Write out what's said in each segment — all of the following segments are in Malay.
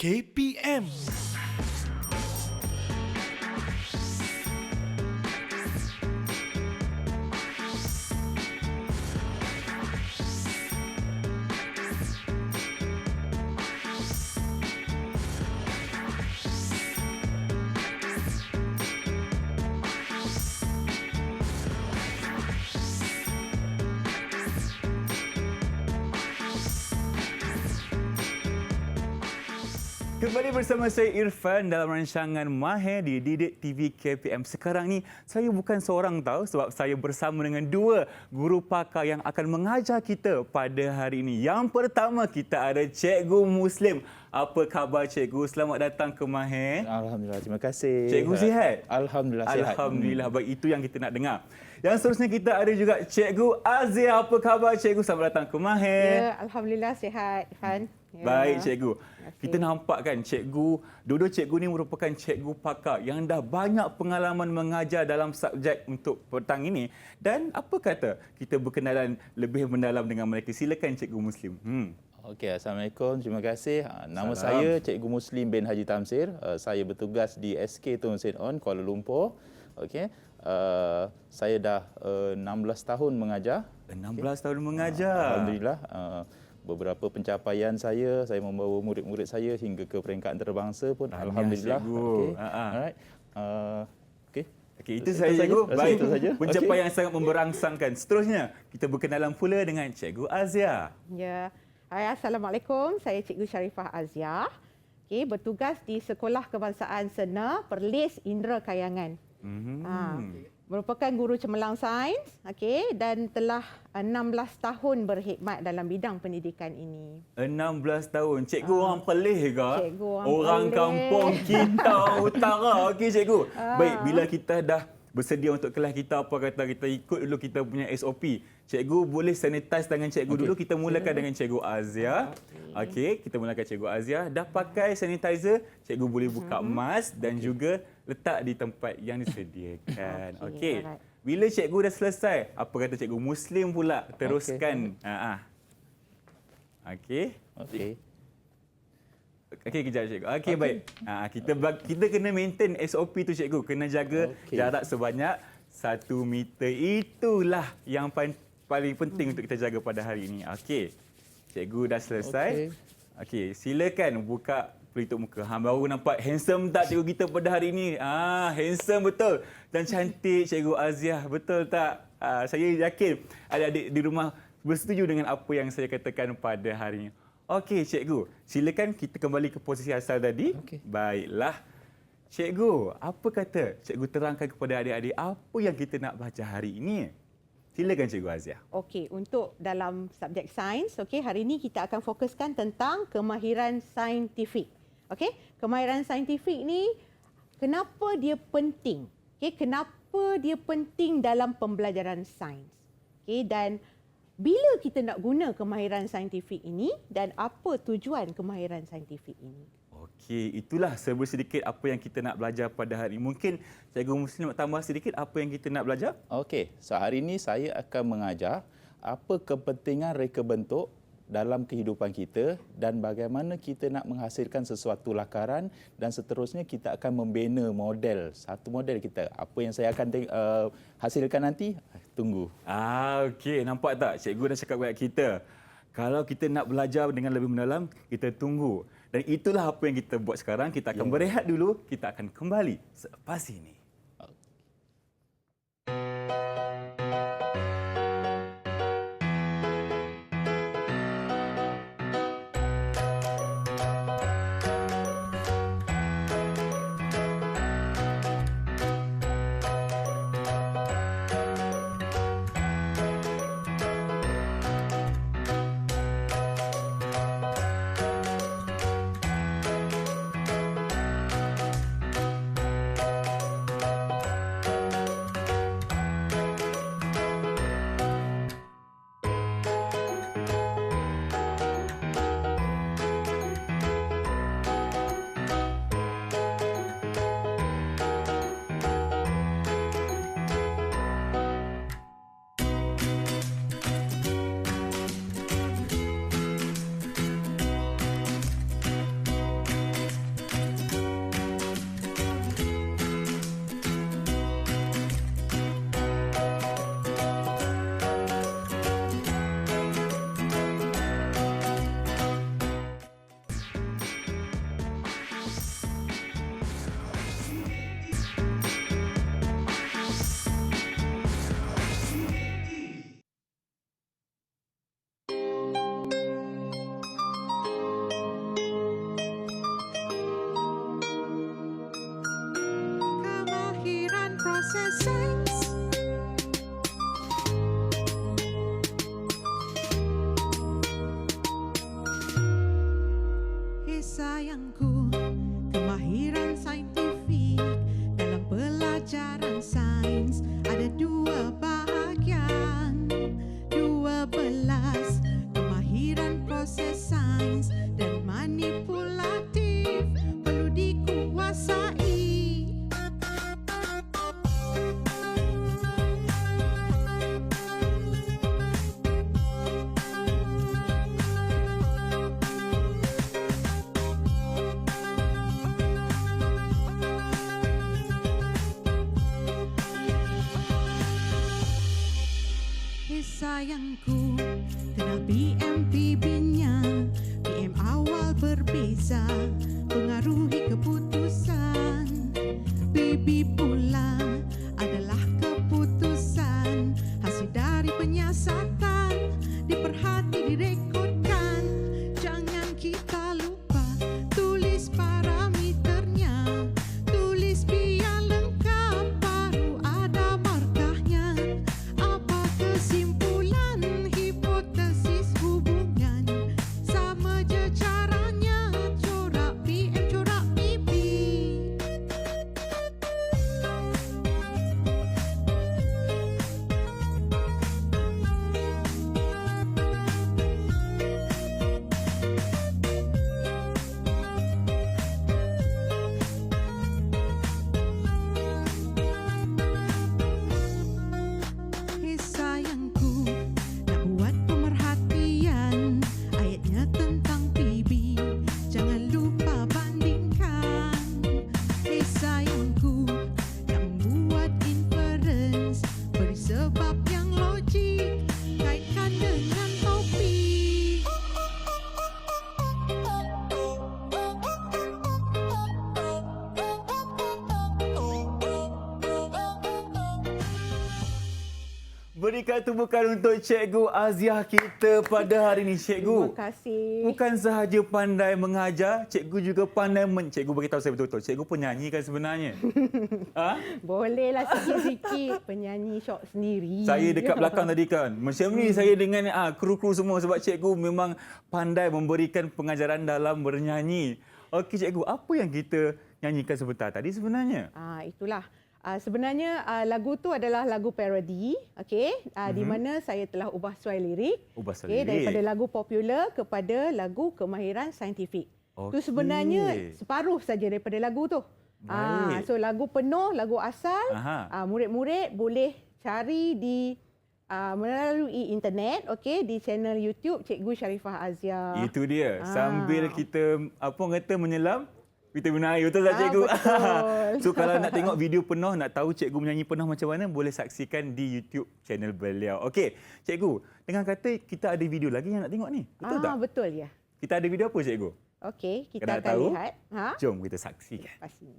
KPM. Kembali bersama saya Irfan dalam rancangan Mahir di Didik TV KPM. Sekarang ni saya bukan seorang tahu sebab saya bersama dengan dua guru pakar yang akan mengajar kita pada hari ini. Yang pertama kita ada Cikgu Muslim. Apa khabar Cikgu? Selamat datang ke Mahir. Alhamdulillah, terima kasih. Cikgu sihat? Alhamdulillah sihat. Alhamdulillah, baik, itu yang kita nak dengar. Yang seterusnya kita ada juga Cikgu Azia. Apa khabar Cikgu? Selamat datang ke Mahir. Ya, Alhamdulillah sihat, Irfan. Ya. Baik Cikgu. Okey. Kita nampak kan Cikgu, dua-dua Cikgu ni merupakan Cikgu pakar yang dah banyak pengalaman mengajar dalam subjek untuk petang ini. Dan apa kata kita berkenalan lebih mendalam dengan mereka. Silakan Cikgu Muslim. Okey, Assalamualaikum. Terima kasih. Nama Salam. saya Cikgu Muslim bin Haji Tamsir. Saya bertugas di SK Tun Sen On, Kuala Lumpur. Okey. Saya dah 16 tahun mengajar. 16 tahun mengajar. Alhamdulillah. Beberapa pencapaian saya membawa murid-murid saya hingga ke peringkat antarabangsa pun. Tahniah, Alhamdulillah. Cikgu. Okey. Ha-ha. Alright. Okey. Okey, itu saya Cikgu. Baik. Itu saja. Pencapaian yang sangat memberangsangkan. Seterusnya, kita berkenalan pula dengan Cikgu Azia. Ya. Hai, Assalamualaikum. Saya Cikgu Sharifah Azia. Okey, bertugas di Sekolah Kebangsaan Sena, Perlis, Indra Kayangan. Merupakan guru cemerlang sains, okey, dan telah 16 tahun berkhidmat dalam bidang pendidikan ini. 16 tahun. Cikgu orang Perlis ke? Cikgu orang Orang Perlis. kampung kita utara. Okey Cikgu. Baik, bila kita dah bersedia untuk kelas kita, apa kata kita ikut dulu kita punya SOP. Cikgu boleh sanitize tangan cikgu dulu. Kita mulakan dengan Cikgu Azia. Okey, kita mulakan Cikgu Azia. Dah pakai sanitizer, cikgu boleh buka mask dan juga letak di tempat yang disediakan. Okey. Alright. Bila cikgu dah selesai, apa kata Cikgu Muslim pula teruskan. Okey. Okey. Okey, kejap cikgu. Okey, baik. Kita kena maintain SOP tu cikgu. Kena jaga jarak sebanyak 1 meter. Itulah yang paling penting untuk kita jaga pada hari ini. Okey. Cikgu dah selesai. Okey, silakan buka pelitup muka. Baru nampak handsome tak cikgu kita pada hari ini? Handsome betul. Dan cantik Cikgu Azia. Betul tak? Saya yakin adik-adik di rumah bersetuju dengan apa yang saya katakan pada hari ini. Okey, Cikgu. Silakan kita kembali ke posisi asal tadi. Okey. Baiklah. Cikgu, apa kata Cikgu terangkan kepada adik-adik apa yang kita nak baca hari ini? Silakan Cikgu Azia. Okey, untuk dalam subjek sains, okey, hari ini kita akan fokuskan tentang kemahiran saintifik. Okey, kemahiran saintifik ni kenapa dia penting? Okey, kenapa dia penting dalam pembelajaran sains? Okey, dan bila kita nak guna kemahiran saintifik ini dan apa tujuan kemahiran saintifik ini? Okey, itulah serba sedikit apa yang kita nak belajar pada hari ini. Mungkin Cikgu Muslim nak tambah sedikit apa yang kita nak belajar? Okey, so hari ini saya akan mengajar apa kepentingan reka bentuk dalam kehidupan kita dan bagaimana kita nak menghasilkan sesuatu lakaran dan seterusnya kita akan membina model, satu model kita. Apa yang saya akan hasilkan nanti, tunggu. Okey, nampak tak cikgu dah cakap kepada kita. Kalau kita nak belajar dengan lebih mendalam, kita tunggu. Dan itulah apa yang kita buat sekarang. Kita akan berehat dulu, kita akan kembali selepas ini. sayangku, kena PMPB-nya. PM awal berbeza, pengaruhi keputusan. PB pula adalah keputusan, hasil dari penyiasatan, diperhati, direkodkan. Jangan kita lupa tulis parameternya, tulis biar lengkap, baru ada markahnya. Apa kesimpulan, hipotesis hubungan, sama je caranya, corak PM, corak PP. Sayangku, nak buat pemerhatian, ayatnya tentang PB, jangan lupa bandingkan. Sayangku, nak membuat inference, beri sebab yang logik, kaitkan dengan topik. Berikan tumpukan untuk Cikgu Aziah kita pada hari ini, Cikgu. Terima kasih. Bukan sahaja pandai mengajar, Cikgu juga pandai Cikgu beritahu saya betul-betul, Cikgu penyanyi kan sebenarnya? Ha? Bolehlah sikit-sikit penyanyi syok sendiri. Saya dekat belakang tadi kan. Macam ni saya dengan kru-kru semua sebab Cikgu memang pandai memberikan pengajaran dalam bernyanyi. Okey Cikgu, apa yang kita nyanyikan sebentar tadi sebenarnya? Itulah. Sebenarnya lagu tu adalah lagu parody, okey, di mana saya telah ubah suai lirik, Ubah suai okey, lirik. daripada lagu popular kepada lagu kemahiran saintifik. Itu Okey. sebenarnya separuh saja daripada lagu tu. Baik. So lagu penuh, lagu asal, Aha. murid-murid boleh cari di melalui internet, okey, di channel YouTube Cikgu Sharifah Aziah. Itu dia. Sambil kita menyelam vitamin air, betul tak Cikgu? Betul. So kalau nak tengok video penuh, nak tahu Cikgu menyanyi penuh macam mana, boleh saksikan di YouTube channel beliau. Okey, Cikgu, dengan kata kita ada video lagi yang nak tengok ni. Betul tak? Betul ya. Kita ada video apa Cikgu? Okey, kita Nak akan tahu? lihat. Jom kita saksikan. Pasti.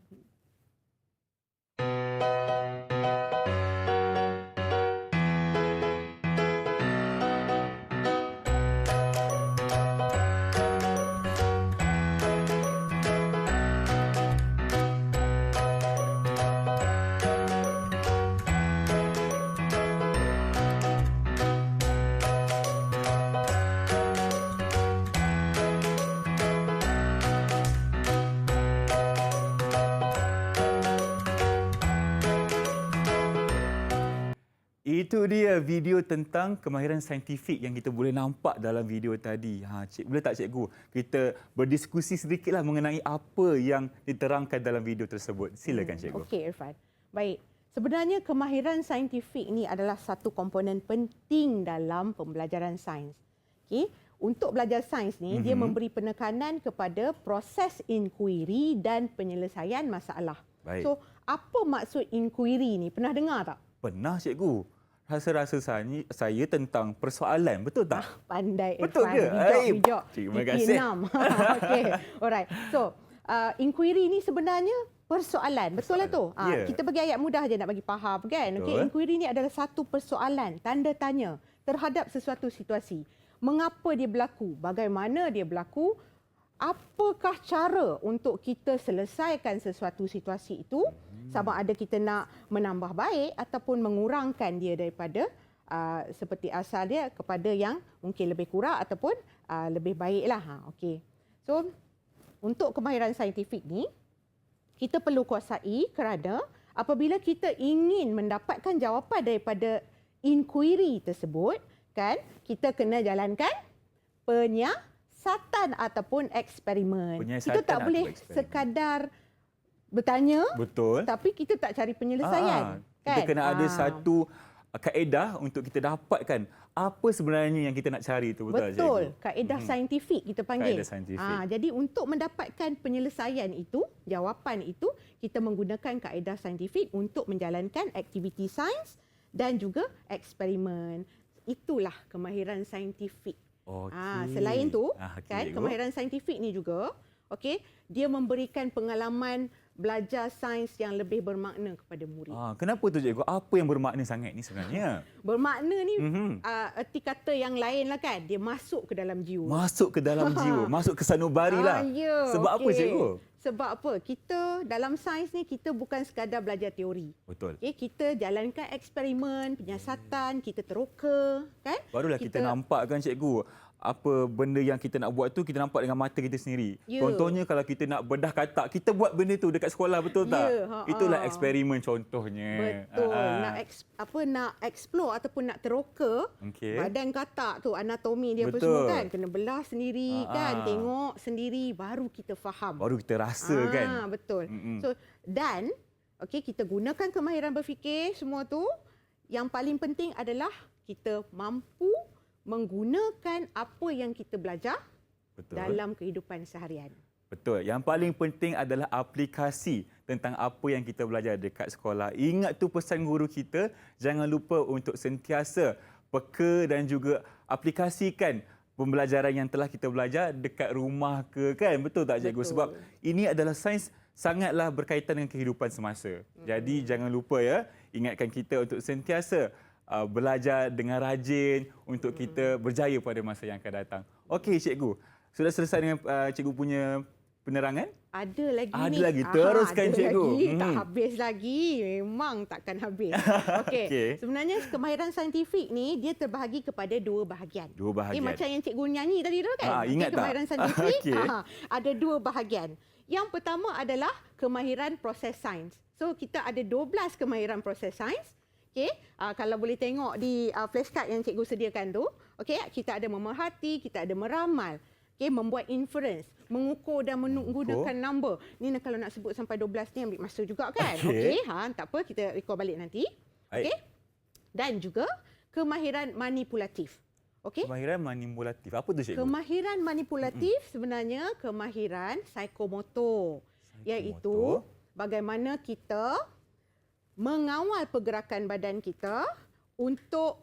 Itu dia video tentang kemahiran saintifik yang kita boleh nampak dalam video tadi. Boleh tak Cikgu kita berdiskusi sedikitlah mengenai apa yang diterangkan dalam video tersebut. Silakan Cikgu. Okey Irfan. Baik. Sebenarnya kemahiran saintifik ni adalah satu komponen penting dalam pembelajaran sains. Okey, untuk belajar sains ni dia memberi penekanan kepada proses inquiry dan penyelesaian masalah. Baik. So, apa maksud inquiry ni? Pernah dengar tak? Pernah Cikgu. Rasa-rasa saya tentang persoalan, betul tak? Pandai Betul Irfan. ke? Bijak. Terima kasih. Okey. Alright. So, inquiry ni sebenarnya persoalan. Betul lah tu? Ya. Kita bagi ayat mudah je nak bagi faham kan? Okey, inquiry ni adalah satu persoalan, tanda tanya terhadap sesuatu situasi. Mengapa dia berlaku? Bagaimana dia berlaku? Apakah cara untuk kita selesaikan sesuatu situasi itu? Sama ada kita nak menambah baik ataupun mengurangkan dia daripada seperti asal dia kepada yang mungkin lebih kurang ataupun lebih baiklah. Okey. So, untuk kemahiran saintifik ni, kita perlu kuasai kerana apabila kita ingin mendapatkan jawapan daripada inquiry tersebut, kan, kita kena jalankan penyiasatan ataupun eksperimen. Kita tak boleh sekadar bertanya, betul, tapi kita tak cari penyelesaian. Kita kan? kena ada satu kaedah untuk kita dapatkan apa sebenarnya yang kita nak cari itu. Betul, betul. Cikgu? Kaedah saintifik kita panggil. Kaedah saintifik. Jadi untuk mendapatkan penyelesaian itu, jawapan itu, kita menggunakan kaedah saintifik untuk menjalankan aktiviti sains dan juga eksperimen. itulah kemahiran saintifik. Okey. Selain tu, okey, kan, cikgu. kemahiran saintifik ni juga, okey, dia memberikan pengalaman belajar sains yang lebih bermakna kepada murid. Kenapa tu cikgu? Apa yang bermakna sangat ni sebenarnya? Bermakna ni erti kata yang lain lah kan, dia masuk ke dalam jiwa. Masuk ke dalam jiwa, masuk ke sanubari lah. Ya, Sebab apa cikgu? Sebab apa? Kita dalam sains ni kita bukan sekadar belajar teori. Betul. Okay, kita jalankan eksperimen, penyiasatan, kita teroka, kan? Barulah kita nampak kan cikgu, apa benda yang kita nak buat tu kita nampak dengan mata kita sendiri. Ya. Contohnya kalau kita nak bedah katak, kita buat benda tu dekat sekolah, betul tak? Itulah eksperimen contohnya. Betul. Nak explore ataupun nak teroka Okey. badan katak tu, anatomi dia apa Betul. semua kan, kena belah sendiri kan, tengok sendiri baru kita faham. Baru kita rasa kan. Betul. So dan kita gunakan kemahiran berfikir semua tu, yang paling penting adalah kita mampu menggunakan apa yang kita belajar Betul. dalam kehidupan seharian. Betul. Yang paling penting adalah aplikasi tentang apa yang kita belajar dekat sekolah. Ingat tu pesan guru kita, jangan lupa untuk sentiasa peka dan juga aplikasikan pembelajaran yang telah kita belajar dekat rumah ke, kan? Betul tak cikgu? Betul. Sebab ini adalah sains sangatlah berkaitan dengan kehidupan semasa. Jadi jangan lupa ya, ingatkan kita untuk sentiasa belajar dengan rajin untuk kita berjaya pada masa yang akan datang. Okey cikgu, sudah selesai dengan cikgu punya penerangan? Ada lagi Ada ni. lagi. Teruskan, ada cikgu. Lagi. Tak habis lagi. Memang takkan habis. Okey. Okey. Sebenarnya kemahiran saintifik ni dia terbahagi kepada dua bahagian. Dua bahagian. Macam yang cikgu nyanyi tadi tu kan. Ingat tak? Kemahiran saintifik Okey. ada dua bahagian. Yang pertama adalah kemahiran proses sains. So kita ada 12 kemahiran proses sains. Okey, kalau boleh tengok di flashcard yang cikgu sediakan tu, okey, kita ada memerhati, kita ada meramal, okey, membuat inference, mengukur dan menggunakan number. Ni kalau nak sebut sampai 12 ni ambil masa juga kan. Okey, tak apa, kita record balik nanti. Okey. Dan juga kemahiran manipulatif. Okey. Kemahiran manipulatif. Apa tu cikgu? Kemahiran manipulatif sebenarnya kemahiran psikomotor, iaitu bagaimana kita mengawal pergerakan badan kita untuk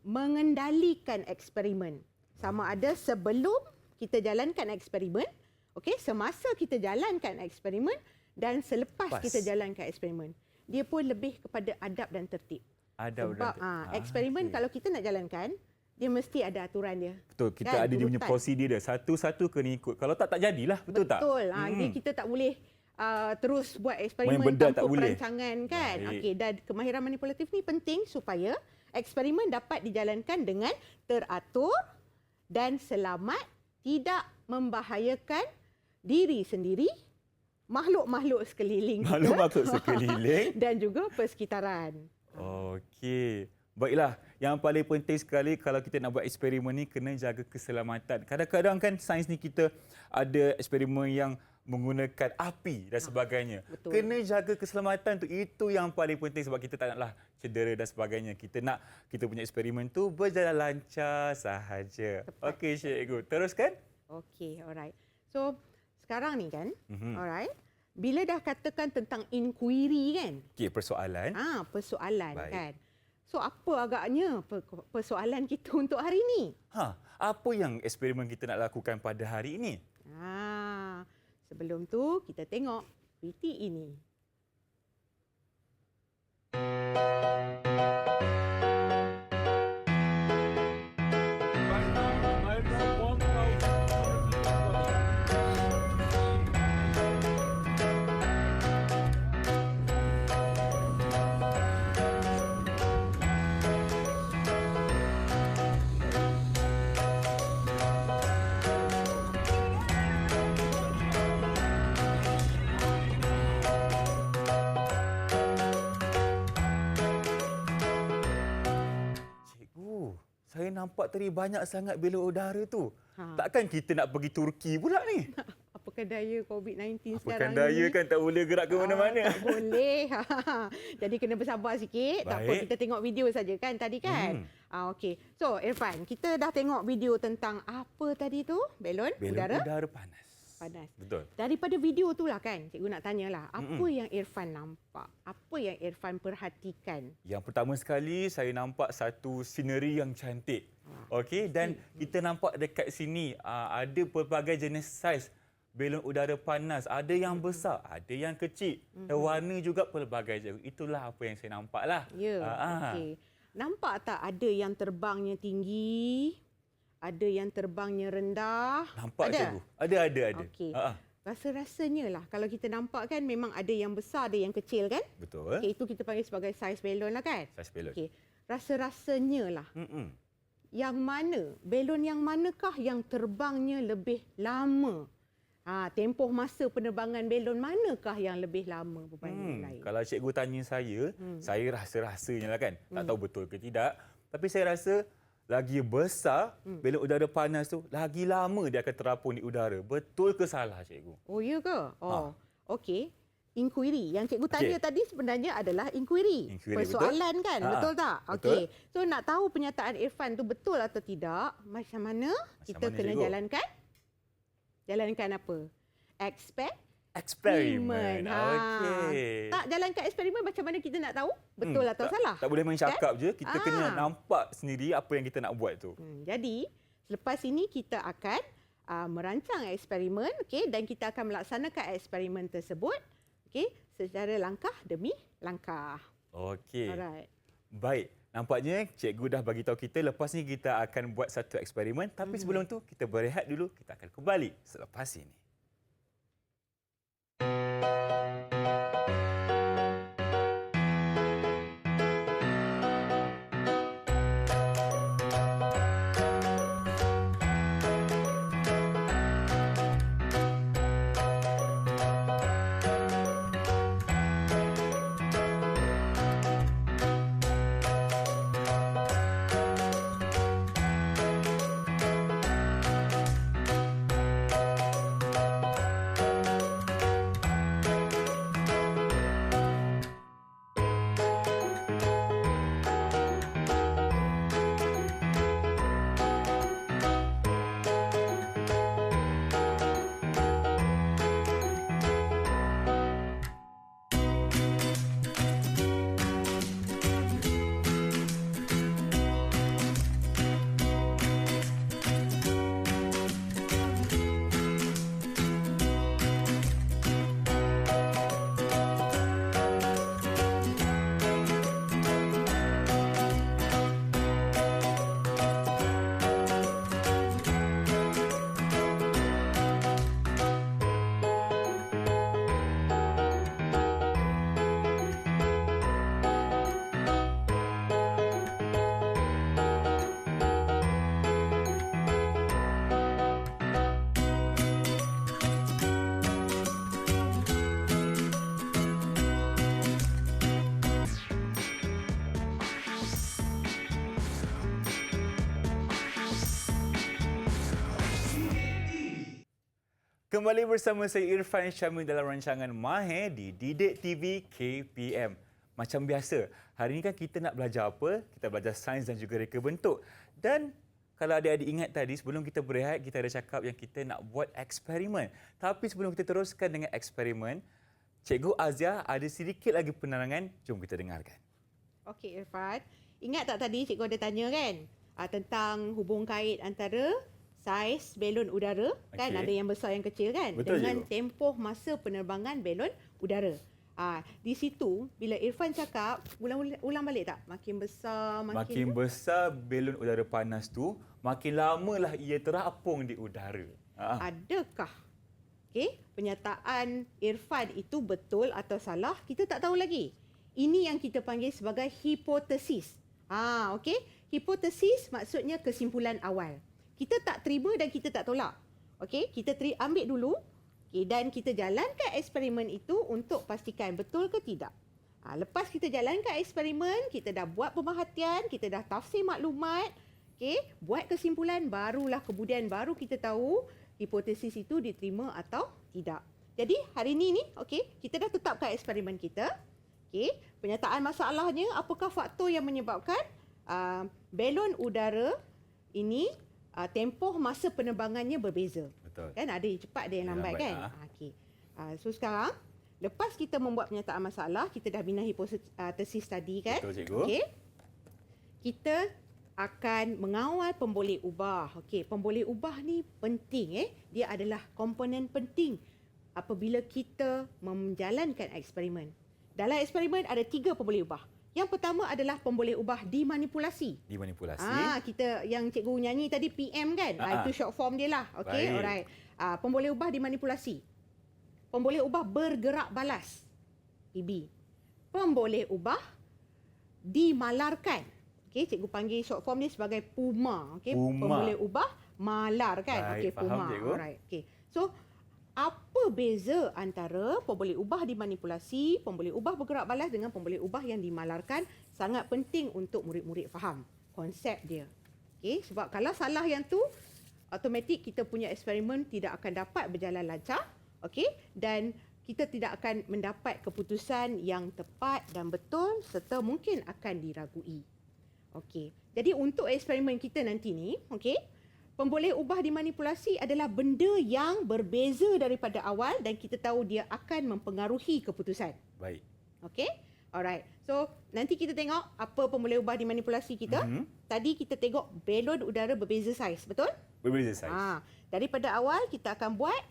mengendalikan eksperimen. Sama ada sebelum kita jalankan eksperimen, okey, semasa kita jalankan eksperimen dan selepas kita jalankan eksperimen. Dia pun lebih kepada adab dan tertib. Sebab eksperimen kalau kita nak jalankan, dia mesti ada aturan dia. Betul, kita ada dia punya prosedur dia. Satu-satu kena ikut. Kalau tak jadilah, betul tak? Betul. Jadi kita tak boleh terus buat eksperimen bedah tanpa tak boleh. perancangan kan. Okey, dan kemahiran manipulatif ni penting supaya eksperimen dapat dijalankan dengan teratur dan selamat, tidak membahayakan diri sendiri, makhluk-makhluk sekeliling kita, Makhluk-makhluk sekeliling dan juga persekitaran. Okey. Baiklah, yang paling penting sekali kalau kita nak buat eksperimen ni kena jaga keselamatan. Kadang-kadang kan sains ni kita ada eksperimen yang menggunakan api dan sebagainya. Betul. Kena jaga keselamatan tu, itu yang paling penting sebab kita tak naklah cedera dan sebagainya. Kita nak kita punya eksperimen tu berjalan lancar sahaja. Okey cikgu, teruskan. Okey, alright. So, sekarang ni kan, alright. Bila dah katakan tentang inquiry kan? Okey, persoalan. Persoalan. Baik. Kan. So, apa agaknya persoalan kita untuk hari ini? Apa yang eksperimen kita nak lakukan pada hari ini? Sebelum tu, kita tengok VT ini. Saya nampak tadi banyak sangat bela udara tu. Takkan kita nak pergi Turki pula ni? Apakah daya COVID-19 sekarang Apakah daya ni? kan tak boleh gerak ke mana-mana? Tak boleh. Jadi kena bersabar sikit. Tak apa, Baik. kita tengok video saja kan tadi kan? Okey. So, Irfan, kita dah tengok video tentang apa tadi tu? Belon Belon udara? udara panas. Panas. Betul. Daripada video tu lah kan, cikgu nak tanyalah, apa yang Irfan nampak? Apa yang Irfan perhatikan? Yang pertama sekali saya nampak satu scenery yang cantik. Okey, dan kita nampak dekat sini ada pelbagai jenis saiz belon udara panas. Ada yang besar, ada yang kecil. Dan warna juga pelbagai je. Itulah apa yang saya nampak lah. Ya, okey. Nampak tak ada yang terbangnya tinggi, ada yang terbangnya rendah? Nampak ada? cikgu. Ada. Okey. Rasa-rasanya lah, kalau kita nampak kan memang ada yang besar, ada yang kecil kan? Betul. Okey, itu kita panggil sebagai saiz belon lah kan? Saiz belon. Okey. Rasa-rasanya lah. Yang mana, belon yang manakah yang terbangnya lebih lama? Tempoh masa penerbangan belon manakah yang lebih lama berbanding yang lain? Kalau cikgu tanya saya rasa-rasanya lah kan. Tak tahu betul ke tidak. Tapi saya rasa lagi besar belon udara panas tu, lagi lama dia akan terapung di udara. Betul ke salah cikgu? Oh, ya ke? Okey. Inquiry. Yang cikgu tanya tadi sebenarnya adalah inquiry. Persoalan betul? Kan? Betul tak? Okey. So nak tahu pernyataan Irfan tu betul atau tidak, macam mana kita kena cikgu? jalankan? Jalankan apa? Eksperimen. Okey. Tak jalankan eksperimen, macam mana kita nak tahu betul atau salah? Tak boleh main cakap je. Kita kena nampak sendiri apa yang kita nak buat tu. Jadi, selepas ini kita akan merancang eksperimen, okey, dan kita akan melaksanakan eksperimen tersebut, okey, secara langkah demi langkah. Okey. Alright. Baik. Nampaknya cikgu dah bagi tahu kita lepas ni kita akan buat satu eksperimen. Tapi sebelum tu kita berehat dulu. Kita akan kembali selepas ini. Kembali bersama saya Irfan Syamil dalam rancangan Mahir di Didik TV KPM. Macam biasa, hari ini kan kita nak belajar apa? Kita belajar sains dan juga reka bentuk. Dan kalau adik-adik ingat tadi, sebelum kita berehat, kita ada cakap yang kita nak buat eksperimen. Tapi sebelum kita teruskan dengan eksperimen, Cikgu Azia ada sedikit lagi penerangan. Jom kita dengarkan. Okey Irfan, ingat tak tadi cikgu ada tanya kan? Tentang hubung kait antara saiz belon udara, kan? Ada yang besar yang kecil kan? Betul, dengan cikgu. tempoh masa penerbangan belon udara. Di situ bila Irfan cakap, ulang balik tak? Makin besar, Makin besar belon udara panas tu, makin lamalah ia terapung di udara. Adakah pernyataan Irfan itu betul atau salah? Kita tak tahu lagi. Ini yang kita panggil sebagai hipotesis. Okey, hipotesis maksudnya kesimpulan awal. Kita tak terima dan kita tak tolak. Okey, kita ambil dulu, dan kita jalankan eksperimen itu untuk pastikan betul ke tidak. Lepas kita jalankan eksperimen, kita dah buat pemerhatian, kita dah tafsir maklumat, buat kesimpulan, barulah kemudian baru kita tahu hipotesis itu diterima atau tidak. Jadi hari ini kita dah tetapkan eksperimen kita. Pernyataan masalahnya, apakah faktor yang menyebabkan belon udara ini tempoh masa penerbangannya berbeza. Betul. Kan ada yang cepat, ada yang lambat, lambat, kan? Okey. So sekarang lepas kita membuat pernyataan masalah, kita dah bina hipotesis tadi, kan? Betul, cikgu. Okey. Kita akan mengawal pemboleh ubah. Okey, pemboleh ubah ni penting. Dia adalah komponen penting apabila kita menjalankan eksperimen. Dalam eksperimen ada 3 pemboleh ubah. Yang pertama adalah pemboleh ubah dimanipulasi. Dimanipulasi. Kita yang cikgu nyanyi tadi PM kan? Itu short form dia lah. Okey, Baik. alright. Pemboleh ubah dimanipulasi. Pemboleh ubah bergerak balas. PB. Pemboleh ubah dimalarkan. Okey, cikgu panggil short form dia sebagai PUMA. Okey, PUMA. pemboleh ubah malar kan? Okey, Baik, faham, PUMA. cikgu. Alright. Okey. So, apa beza antara pemboleh ubah dimanipulasi, pemboleh ubah bergerak balas dengan pemboleh ubah yang dimalarkan? Sangat penting untuk murid-murid faham konsep dia. Okey, sebab kalau salah yang tu, automatik kita punya eksperimen tidak akan dapat berjalan lancar. Okey, dan kita tidak akan mendapat keputusan yang tepat dan betul serta mungkin akan diragui. Okey. Jadi untuk eksperimen kita nanti ni, okey, pemboleh ubah dimanipulasi adalah benda yang berbeza daripada awal dan kita tahu dia akan mempengaruhi keputusan. Baik. Okey? Alright. So, nanti kita tengok apa pemboleh ubah dimanipulasi kita. Tadi kita tengok belon udara berbeza saiz, betul? Berbeza saiz. Daripada awal kita akan buat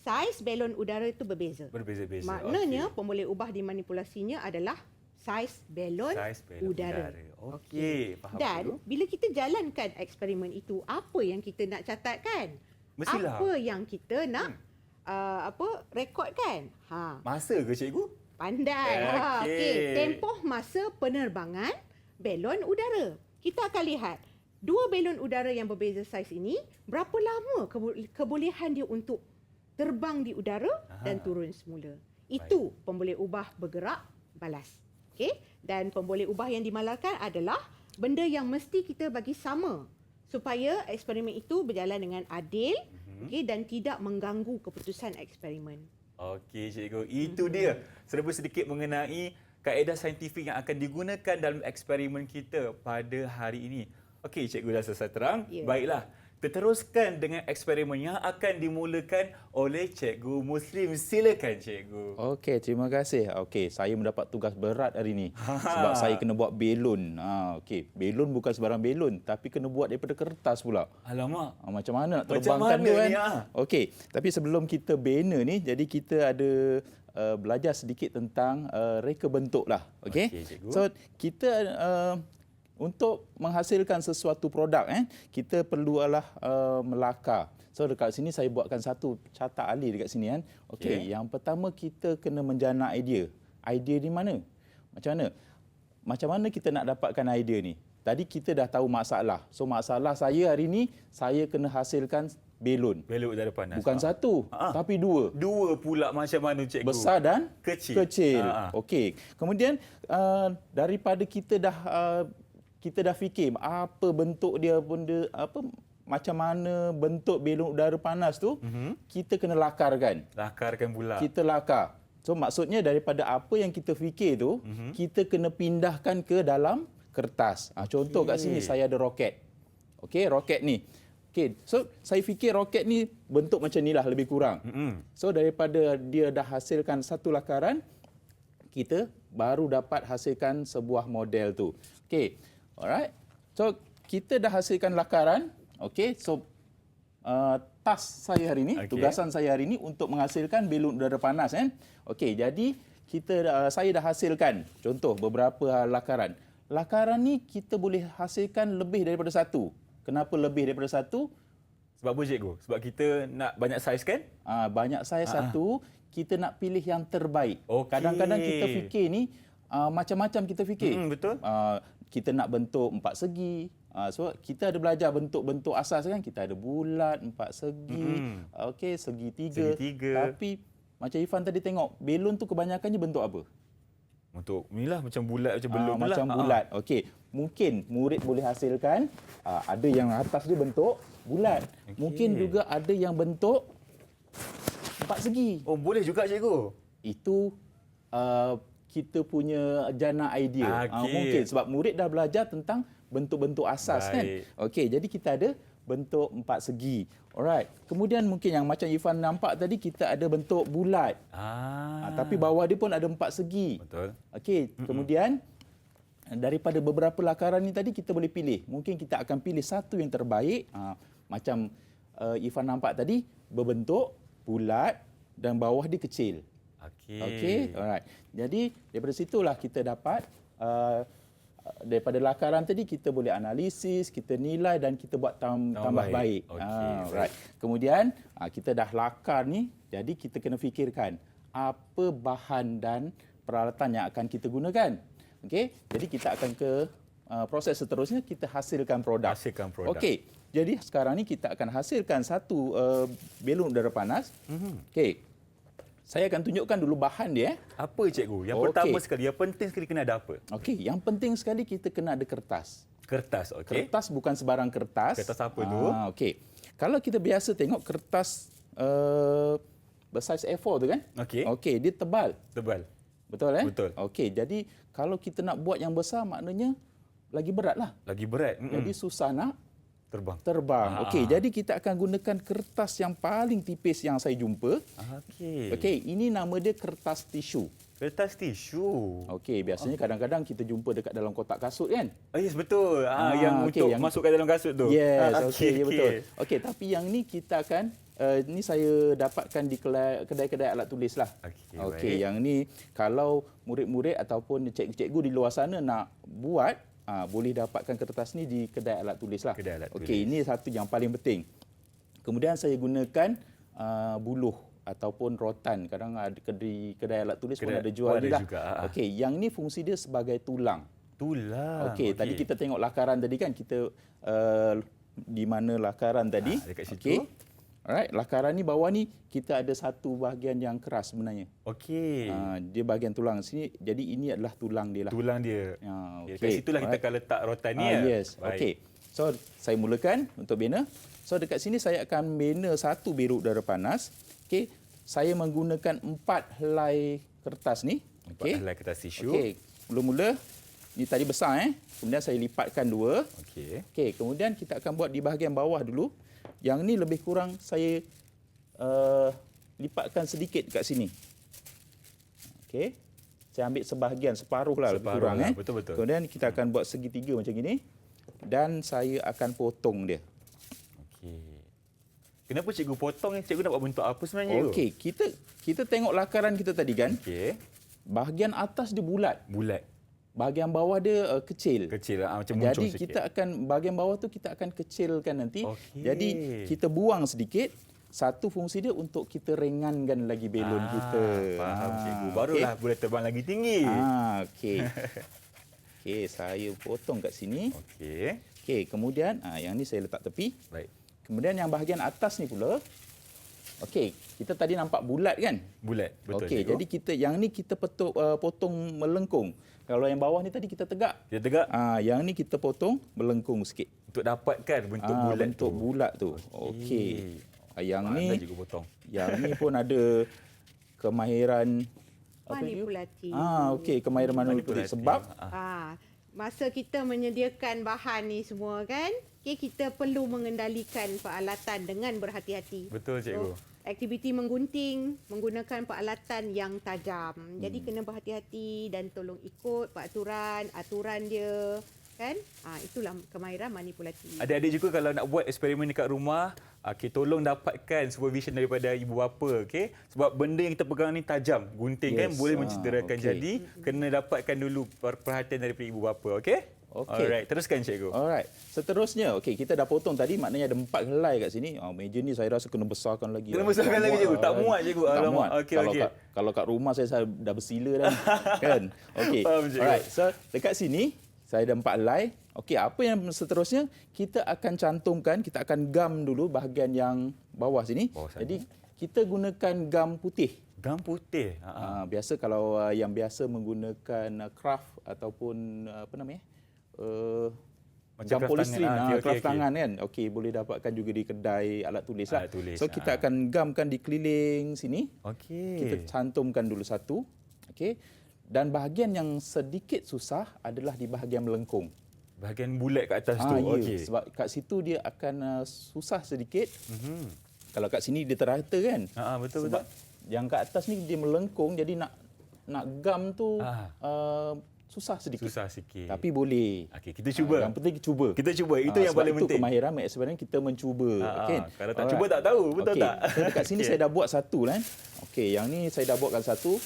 saiz belon udara itu berbeza. Berbeza-beza. Maknanya pemboleh ubah dimanipulasinya adalah saiz belon udara. Okey, faham. Dan cikgu. bila kita jalankan eksperimen itu, apa yang kita nak catatkan? Mestilah. Apa yang kita nak rekodkan? Masa ke cikgu? Pandai. Okey. Tempoh masa penerbangan belon udara. Kita akan lihat 2 belon udara yang berbeza saiz ini, berapa lama kebolehan dia untuk terbang di udara dan turun semula. Itu pemboleh ubah bergerak balas. Okey, dan pemboleh ubah yang dimalarkan adalah benda yang mesti kita bagi sama supaya eksperimen itu berjalan dengan adil, okey, dan tidak mengganggu keputusan eksperimen. Okey, cikgu. Itu dia. Serba sedikit mengenai kaedah saintifik yang akan digunakan dalam eksperimen kita pada hari ini. Okey, cikgu dah selesai terang. Ya. Baiklah. Teruskan dengan eksperimen yang akan dimulakan oleh Cikgu Muslim. Silakan, cikgu. Okey, terima kasih. Okey, saya mendapat tugas berat hari ini sebab saya kena buat belon. Okey, belon bukan sebarang belon tapi kena buat daripada kertas pula. Alamak. Macam mana nak Macam terbangkan mana tu kan? ni, Okey, tapi sebelum kita bina ni, jadi kita ada belajar sedikit tentang reka bentuk lah. Okey. Okey, cikgu. So kita untuk menghasilkan sesuatu produk, kita perlulah melakar. So dekat sini saya buatkan satu catat alih dekat sini kan. Okey, yang pertama kita kena menjana idea. Idea di mana? Macam mana kita nak dapatkan idea ni? Tadi kita dah tahu masalah. So masalah saya hari ni, saya kena hasilkan belon. Belok udara panas. Bukan satu, tapi 2. Dua pula macam mana, cikgu? Besar dan kecil. Okey. Kemudian daripada kita dah fikir apa bentuk dia, macam mana bentuk belon udara panas tu, kita kena lakarkan. Lakarkan pula. Kita lakar. So maksudnya daripada apa yang kita fikir tu, kita kena pindahkan ke dalam kertas. Contoh kat sini saya ada roket. Okey, roket ni. Okey, so saya fikir roket ni bentuk macam ni lah lebih kurang. So daripada dia dah hasilkan satu lakaran, kita baru dapat hasilkan sebuah model tu. Okey. Alright. So kita dah hasilkan lakaran. Okey. So task saya hari ni, tugasan saya hari ni untuk menghasilkan belon udara panas kan. Okey, jadi saya dah hasilkan contoh beberapa lakaran. Lakaran ni kita boleh hasilkan lebih daripada satu. Kenapa lebih daripada satu? Sebab apa, cikgu? Sebab kita nak banyak saiz kan? Banyak saiz satu, kita nak pilih yang terbaik. Okey. Kadang-kadang kita fikir ni macam-macam kita fikir. Betul. Kita nak bentuk 4 segi. So kita ada belajar bentuk-bentuk asas kan. Kita ada bulat, 4 segi, okey, segi 3. Tapi macam Irfan tadi tengok, belon tu kebanyakannya bentuk apa? Untuk inilah macam bulat, macam belum lah. Macam bulat. Okey. Mungkin murid boleh hasilkan ada yang atas dia bentuk bulat. Mungkin juga ada yang bentuk 4 segi. Oh, boleh juga, cikgu. Itu kita punya jana idea. Okey. Mungkin sebab murid dah belajar tentang bentuk-bentuk asas kan. Okey, jadi kita ada bentuk empat segi. Alright. Kemudian mungkin yang macam Irfan nampak tadi, kita ada bentuk bulat. Tapi bawah dia pun ada empat segi. Betul. Okey, kemudian daripada beberapa lakaran ni tadi kita boleh pilih. Mungkin kita akan pilih satu yang terbaik. Macam Irfan nampak tadi, berbentuk bulat dan bawah dia kecil. Okey, alright. Jadi daripada situlah kita dapat daripada lakaran tadi kita boleh analisis, kita nilai dan kita buat tambah baik. Right. Kemudian kita dah lakar ni, jadi kita kena fikirkan apa bahan dan peralatan yang akan kita gunakan. Okey, jadi kita akan ke proses seterusnya, kita hasilkan produk. Okey, jadi sekarang ni kita akan hasilkan satu belon udara panas. Okey. Saya akan tunjukkan dulu bahan dia. Apa cikgu? Yang pertama sekali, yang penting sekali kena ada apa? Okey, yang penting sekali kita kena ada kertas. Kertas, okey. Kertas bukan sebarang kertas. Kertas apa tu? Okey. Kalau kita biasa tengok kertas bersaiz A4 tu kan? Okey. Okey, dia tebal. Tebal. Betul Betul. Okey, jadi kalau kita nak buat yang besar maknanya lagi berat lah. Lagi berat. Jadi susah nak terbang. Okey, jadi kita akan gunakan kertas yang paling tipis yang saya jumpa. Okey, ini nama dia kertas tisu. Kertas tisu. Okey, biasanya kadang-kadang kita jumpa dekat dalam kotak kasut kan? Yes, betul. Yang untuk masukkan dalam kasut tu. Yes, okey, betul. Okey, tapi yang ni kita akan ni saya dapatkan di kedai-kedai alat tulis lah. Okey, yang ni kalau murid-murid ataupun cikgu-cikgu di luar sana nak buat, boleh dapatkan kertas ni di kedai alat tulis lah. Okey, ini satu yang paling penting. Kemudian saya gunakan buluh ataupun rotan. Kadang ada di kedai alat tulis pun ada jual dia lah. Okey, yang ni fungsi dia sebagai tulang. Okey, tadi kita tengok lakaran tadi kan, kita di mana lakaran tadi. Dekat situ. Okey. Alright, lakaran ni bawah ni kita ada satu bahagian yang keras sebenarnya. Okey. Dia bahagian tulang sini. Jadi ini adalah tulang dia lah. Tulang dia. Okay. Dekat situlah kita akan letak rotan ni. Yes. Okey. So saya mulakan untuk bina. So dekat sini saya akan bina satu biru udara panas. Okey. Saya menggunakan 4 helai kertas ni. 4 helai kertas tisu. Okey. Mula-mula ni tadi besar Kemudian saya lipatkan 2. Okey, kemudian kita akan buat di bahagian bawah dulu. Yang ni lebih kurang saya lipatkan sedikit kat sini. Okey. Saya ambil sebahagian, separuh lah lebih kurang. Betul-betul. Kemudian kita akan buat segitiga macam ini. Dan saya akan potong dia. Okey. Kenapa cikgu potong? Cikgu nak buat bentuk apa sebenarnya? Okey, kita tengok lakaran kita tadi kan. Okey. Bahagian atas dia bulat. Bahagian bawah dia kecil. Macam muncung Jadi sikit. kita akan, bahagian bawah tu kita akan kecilkan nanti. Jadi kita buang sedikit. Satu fungsi dia untuk kita ringankan lagi belon kita. Faham cikgu. Barulah boleh terbang lagi tinggi. Okey. Okey, saya potong kat sini. Okey, kemudian yang ni saya letak tepi. Baik. Kemudian yang bahagian atas ni pula. Okey, kita tadi nampak bulat kan? Bulat, betul. Okey, jadi yang ni kita potong melengkung. Kalau yang bawah ni tadi kita tegak. Yang ni kita potong melengkung sikit. Untuk dapatkan bentuk bulat tu. Okey. Yang ni juga potong. Yang ni pun ada kemahiran manipulatif. Okey, kemahiran manipulatif. Sebab masa kita menyediakan bahan ni semua kan, kita perlu mengendalikan peralatan dengan berhati-hati. Betul cikgu. Aktiviti menggunting menggunakan peralatan yang tajam. Jadi kena berhati-hati dan tolong ikut aturan dia kan. Itulah kemahiran manipulatif. Adik-adik juga kalau nak buat eksperimen dekat rumah, tolong dapatkan supervision daripada ibu bapa, sebab benda yang kita pegang ni tajam, gunting kan boleh mencederakan. Jadi kena dapatkan dulu perhatian daripada ibu bapa, Alright, teruskan cikgu. Alright. Seterusnya, kita dah potong tadi, maknanya ada 4 helai kat sini. Meja ni saya rasa kena besarkan lagi. Cikgu. Tak muat cikgu. Alamak. Kalau kat rumah saya dah bersila dah. Kan? Okey. Alright. So dekat sini saya ada 4 helai. Okey, apa yang seterusnya? Kita akan cantumkan, kita akan gam dulu bahagian yang bawah sini. Jadi kita gunakan gam putih. Gam putih. Biasa kalau yang biasa menggunakan craft ataupun gam polisterin, craft tangan kan. Okey, boleh dapatkan juga di kedai alat tulis lah. So kita akan gamkan di keliling sini. Kita cantumkan dulu satu. Okey. Dan bahagian yang sedikit susah adalah di bahagian melengkung. Bahagian bulat kat atas tu. Ya. Okey. Sebab kat situ dia akan susah sedikit. Kalau kat sini dia terata kan. Betul Sebab yang kat atas ni dia melengkung, jadi nak gam tu susah sedikit. Susah sikit. Tapi boleh. Okey, kita cuba. Yang penting cuba. Kita cuba. Itu yang sebab paling itu penting. kemahiran eksperimen kita mencuba. Kan? Kalau tak cuba tak tahu, betul Okey, tak? So dekat sini saya dah buat satu kan. Okey, yang ni saya dah buatkan satu.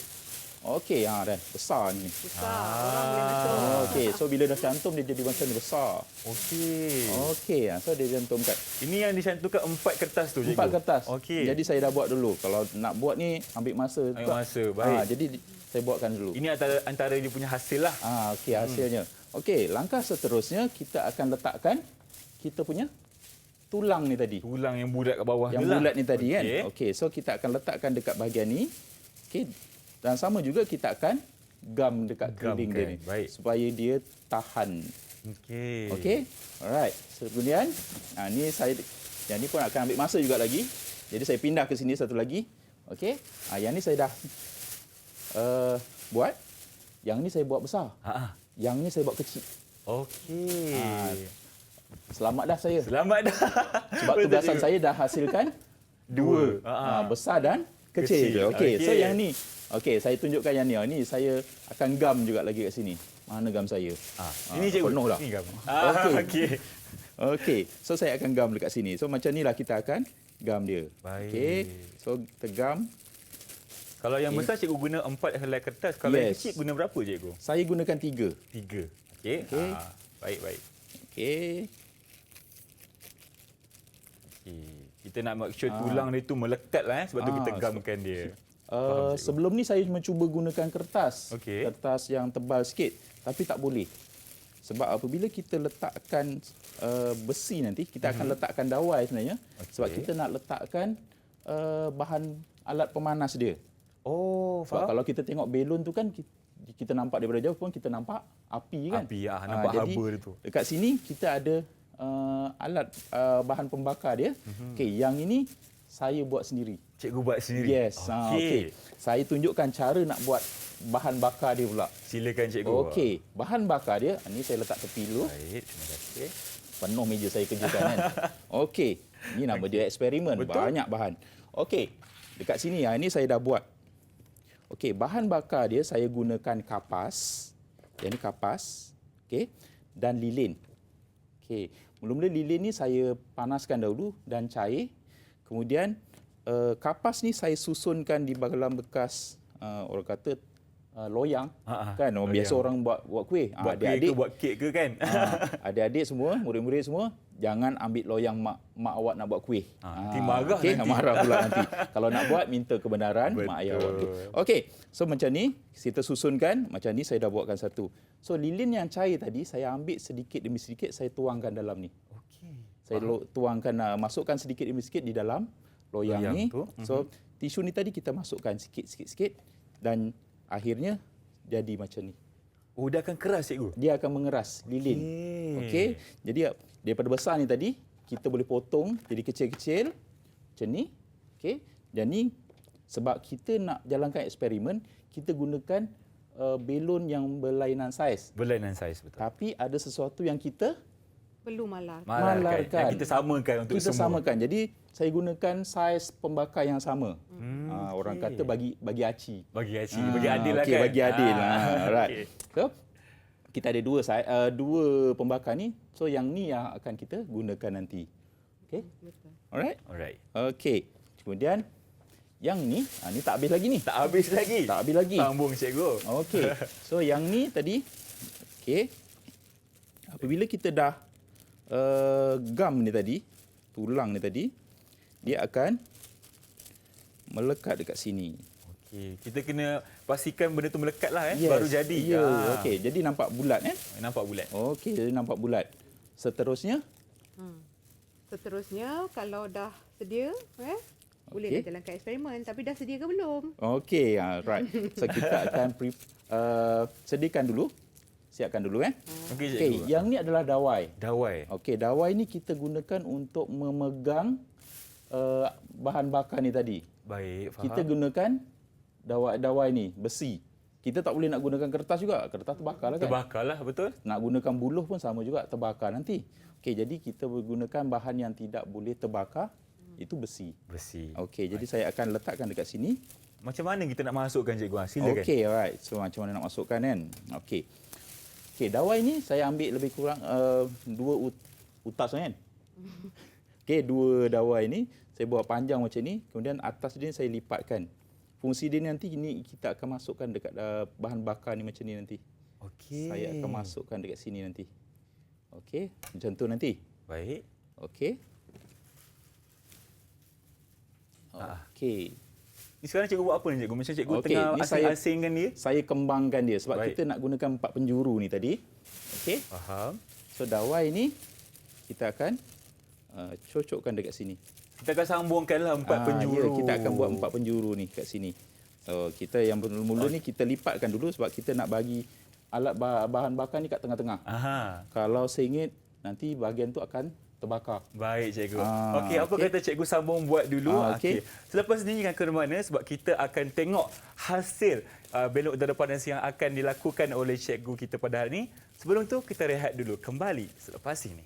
Okey, dan besar ni. Besar. Orang boleh macam. Okey, so bila dah cantum dia jadi macam ni besar. Okey. Okey, so dia cantumkan Ini yang dicantumkan 4 kertas tu, cikgu. 4 kertas. Okey. Jadi saya dah buat dulu. Kalau nak buat ni ambil masa. Ambil masa, baik. Jadi saya buatkan dulu. Ini antara dia punya hasil lah. Okey, hasilnya. Okey, langkah seterusnya kita akan letakkan kita punya tulang ni tadi. Tulang yang bulat kat bawah Yang tu lah. bulat ni tadi kan. Okey. Okey, so kita akan letakkan dekat bahagian ni. Okey. Dan sama juga kita akan gam dekat keliling dia ni. Baik. Supaya dia tahan. Okey. Okey. Alright. So, kemudian ni saya yang ni pun akan ambil masa juga lagi. Jadi saya pindah ke sini satu lagi. Okey. Yang ni saya dah buat. Yang ni saya buat besar. Yang ni saya buat kecil. Okey. Selamat dah saya. Selamat dah. Sebab Betul, tugasan cikgu. saya dah hasilkan Dua. besar dan Kecil. kecil. Okey. So Okey. yang ni. Okey, saya tunjukkan yang ni. Ni saya akan gam juga lagi kat sini. Mana gam saya? Ini cikgu. Penuh dah. Ini gam. Okey. Okey. Okey. So saya akan gam dekat sini. So macam inilah kita akan gam dia. Baik. Okey. So kita gam. Kalau yang besar cikgu guna 4 helai kertas. Kalau yang Yes. kecil guna berapa, cikgu? Saya gunakan 3. 3. Okey. Okey. Baik. Okey. Okey. Kita nak make sure tulang dia tu melekat lah. Sebab tu kita gamkan dia. Sebelum ni saya mencuba gunakan kertas. Okey. Kertas yang tebal sikit. Tapi tak boleh. Sebab apabila kita letakkan besi nanti, kita akan letakkan dawai sebenarnya. Sebab kita nak letakkan bahan alat pemanas dia. Oh, Sebab faham? kalau kita tengok belon tu kan, kita nampak daripada jauh pun kita nampak api kan. Api, nampak jadi, haba dia tu. Dekat sini kita ada alat bahan pembakar dia. Okey, yang ini saya buat sendiri. Cikgu buat sendiri? Yes. Okey. Saya tunjukkan cara nak buat bahan bakar dia pula. Silakan, cikgu. Okey, bahan bakar dia, ni saya letak tepi dulu. Baik, terima kasih. Penuh meja saya kerjakan kan. Okey, ni nama dia eksperimen. Betul. Banyak bahan. Okey, dekat sini ni saya dah buat. Okey, bahan bakar dia saya gunakan kapas. Yang ni kapas. Okey, dan lilin. Okey, mula-mula lilin ni saya panaskan dahulu dan cair. Kemudian kapas ni saya susunkan di dalam bekas orang kata loyang kan. Loyang. Biasa orang buat kuih. Buat kuih ke, buat kek ke kan? Adik-adik semua, murid-murid semua, jangan ambil loyang mak awak nak buat kuih. Nanti marah okey, nanti. marah pula nanti. Kalau nak buat, minta kebenaran mak ayah awak. Okey, so macam ni, kita susunkan. Macam ni saya dah buatkan satu. So lilin yang cair tadi, saya ambil sedikit demi sedikit, saya tuangkan dalam ni. Okey. Saya tuangkan, masukkan sedikit demi sedikit di dalam loyang ni. tu. So tisu ni tadi kita masukkan sikit-sikit dan akhirnya jadi macam ni. Oh, dia akan keras, cikgu? Dia akan mengeras lilin. Okey. Jadi daripada besar ni tadi kita boleh potong jadi kecil-kecil macam ni. Okey. Dan ni sebab kita nak jalankan eksperimen, kita gunakan belon yang berlainan saiz. Berlainan saiz, betul. Tapi ada sesuatu yang kita Perlu malar. malarkan. Yang kita samakan untuk kita semua. samakan. Jadi saya gunakan saiz pembakar yang sama. Orang okey. kata bagi aci. Bagi aci, bagi adil lah okey, kan? bagi adil. Alright. okey. So, kita ada dua pembakar ni. So yang ni yang akan kita gunakan nanti. Okey. Alright. Alright. Okey. Kemudian yang ni, ni tak habis lagi ni. Tak habis lagi? Tak habis lagi. Sambung, cikgu. Okey. So yang ni tadi, okey. Apabila kita dah gam ni tadi, tulang ni tadi, dia akan melekat dekat sini. Okey, kita kena pastikan benda tu melekat lah Yes. baru jadi. Ya, okey. Jadi nampak bulat kan? Nampak bulat. Okey, jadi nampak bulat. Seterusnya, Seterusnya, kalau dah sedia, boleh Okey. dah jalankan eksperimen. Tapi dah sedia ke belum? okey, right. So kita akan sediakan dulu. Siapkan dulu Okey, Okey, cikgu. yang ni adalah dawai. Dawai. Okey, dawai ni kita gunakan untuk memegang bahan bakar ni tadi. Baik, faham. Kita gunakan dawai ni, besi. Kita tak boleh nak gunakan kertas juga. Kertas terbakar lah kan. Terbakarlah, betul? Nak gunakan buluh pun sama juga, terbakar nanti. Okey, jadi kita menggunakan bahan yang tidak boleh terbakar, itu besi. Besi. Okey, jadi saya akan letakkan dekat sini. Macam mana kita nak masukkan, cikgu? Silakan. Okey, alright. So macam mana nak masukkan kan? Okey. Okey, dawai ni saya ambil lebih kurang 2 utas kan. Okey, 2 dawai ni saya buat panjang macam ni, kemudian atas dia saya lipatkan. Fungsi dia nanti ini kita akan masukkan dekat bahan bakar ni macam ni nanti. Okey. Saya akan masukkan dekat sini nanti. Okey, macam tu nanti. Baik. Okey. Okey. Ni sekarang cikgu buat apa ni, cikgu? Macam cikgu Okey, tengah ni saya- asing-asingkan dia. Saya kembangkan dia sebab Baik. kita nak gunakan 4 penjuru ni tadi. Okey. Faham. So dawai ni kita akan cocokkan dekat sini. Kita akan sambungkanlah 4 penjuru. Ya, kita akan buat 4 penjuru ni kat sini. So kita yang mula-mula ni kita lipatkan dulu sebab kita nak bagi alat bahan bakar ni kat tengah-tengah. Aha. Kalau sengit nanti bahagian tu akan terbakar. Baik, cikgu. Ah, Okey, apa okey. kata cikgu sambung buat dulu? Okey. Selepas ni jangan ke mana sebab kita akan tengok hasil belon udara panas yang akan dilakukan oleh cikgu kita pada hari ini. Sebelum tu kita rehat dulu. Kembali selepas ini.